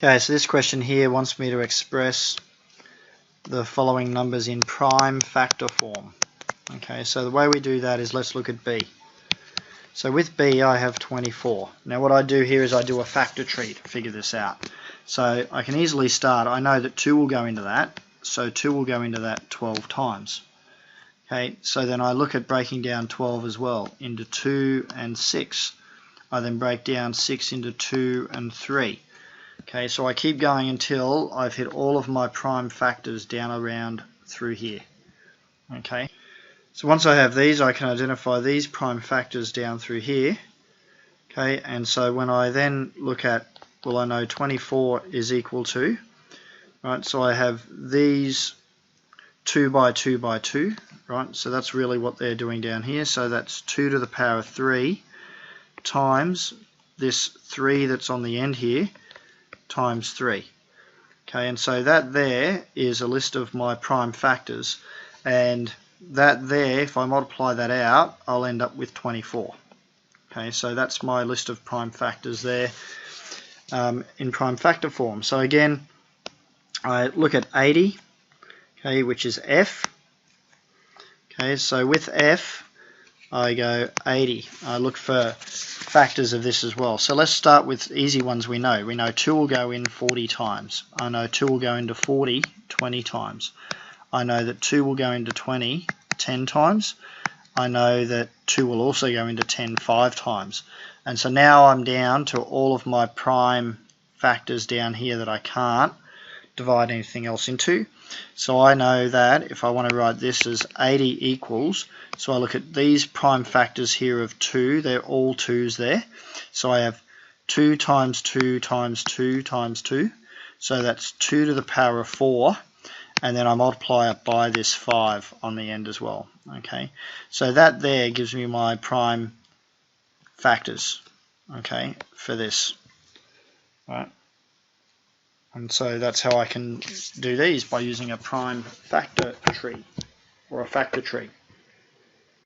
Okay, so this question here wants me to express the following numbers in prime factor form. Okay, so the way we do that is, let's look at B. So with B I have 24. Now what I do here is I do a factor tree to figure this out. So I can easily start, I know that 2 will go into that, so 2 will go into that 12 times. Okay, so then I look at breaking down 12 as well into 2 and 6. I then break down 6 into 2 and 3. Okay, so I keep going until I've hit all of my prime factors down around through here. Okay, so once I have these, I can identify these prime factors down through here. Okay, and so when I then look at, well, I know 24 is equal to, right, so I have these 2 by 2 by 2, right, so that's really what they're doing down here, so that's 2 to the power of 3 times this 3 that's on the end here, times 3. Okay, and so that there is a list of my prime factors, and that there, if I multiply that out, I'll end up with 24. Okay, so that's my list of prime factors there in prime factor form. So again, I look at 80, okay, which is F. Okay, so with F, I go 80. I look for factors of this as well. So let's start with easy ones we know. We know 2 will go in 40 times. I know 2 will go into 40 20 times. I know that 2 will go into 20 10 times. I know that 2 will also go into 10 5 times. And so now I'm down to all of my prime factors down here that I can't divide anything else into. So I know that if I want to write this as 80 equals, so I look at these prime factors here of 2, they're all 2's there. So I have 2 times 2 times 2 times 2, so that's 2 to the power of 4, and then I multiply it by this 5 on the end as well. Okay, so that there gives me my prime factors, okay, for this. Right. And so that's how I can do these, by using a prime factor tree or a factor tree.